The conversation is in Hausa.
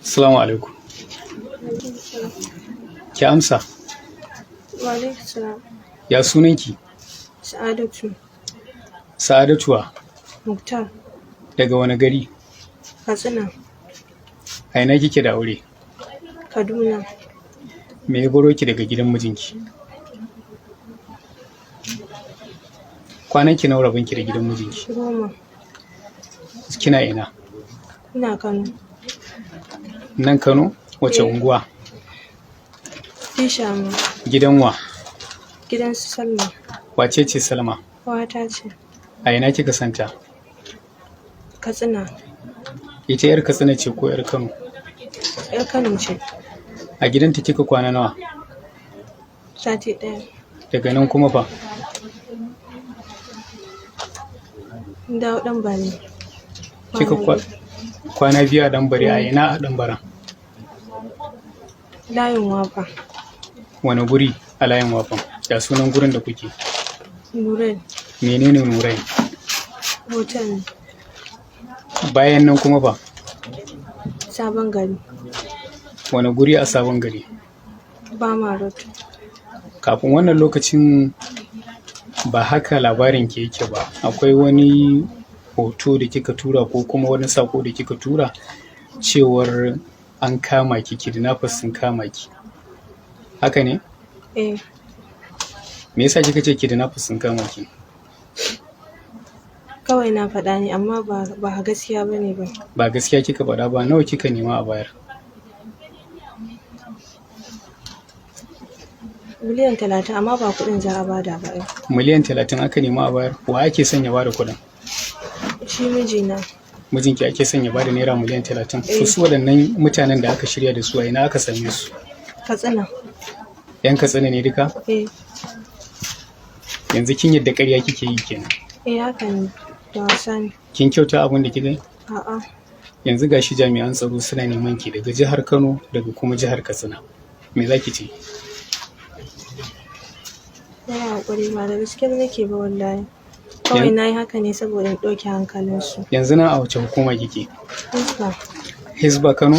Assalamu alaikum. Ki amsa. Wa alaikum salam. Ya sunanki? Sa'adatu. Sa'adatuwa. Muktar. Daga wani gari? Katsina. A ina kike da aure? Kaduna. Me ya baro ki daga gidan mijinki? Kwanan ki nawa rabon ki da gidan mijinki? 10. Kina ina? Ina Kano. Nan Kano? Wace unguwa? Fishama. Gidan wa? Gidan su Salma. Wace ce Salma? Kawata ce. A ina kika santa? Katsina. Ita 'yar Katsina ce ko 'yar Kano? 'Yar Kano ce. A gidanta kika kwana nawa? Sati ɗaya. Daga nan kuma fa? Dawo ɗan bani. Kika kwana biyu a Ɗanbare, a ina a Ɗanbaren? Layin Wafa. Wani guri a layin Wafan? Ya sunan gurin da kuke? Nurain. Menene Nurain? Hotel ne. Bayan nan kuma fa? Sabon Gari. Wani guri a Sabon Gari? Bama Road. Kafin wannan lokacin ba haka labarin ke yake ba. Akwai wani hoto da kika tura ko kuma wani sako da kika tura cewar an kama ki, kidnappers sun kama ki. Haka ne? Eh. Me yasa kika ce kidnappers sun kama ki? Kawai na faɗa ne amma ba gaskiya ba ne ba. Ba gaskiya kika faɗa ba. Nawa kika nema a bayar? Miliyan 30 amma ba kuɗin za a bada ba. Miliyan 30 aka nema a bayar. Wa ake son ya bada kuɗin? Shi mijina. Mijinki ake son ya bada naira miliyan 30. Su waɗannan mutanen da aka shirya da su a ina aka same su? Katsina. 'Yan Katsina ne duka? Eh. Yanzu kin yadda ƙarya kike yi kenan? Eh haka ne. Da wasa ne. Kin kyauta abin da kika yi? A'a. Yanzu gashi jami'an tsaro suna neman ki daga jihar Kano daga kuma jihar Katsina. Me za ki ce? Yana haƙuri ba da gaske nake ba wallahi. Kawai na yi haka ne saboda in ɗauke hankalinsu. Yanzu na a wace hukuma kike? Hisba. Hisba Kano?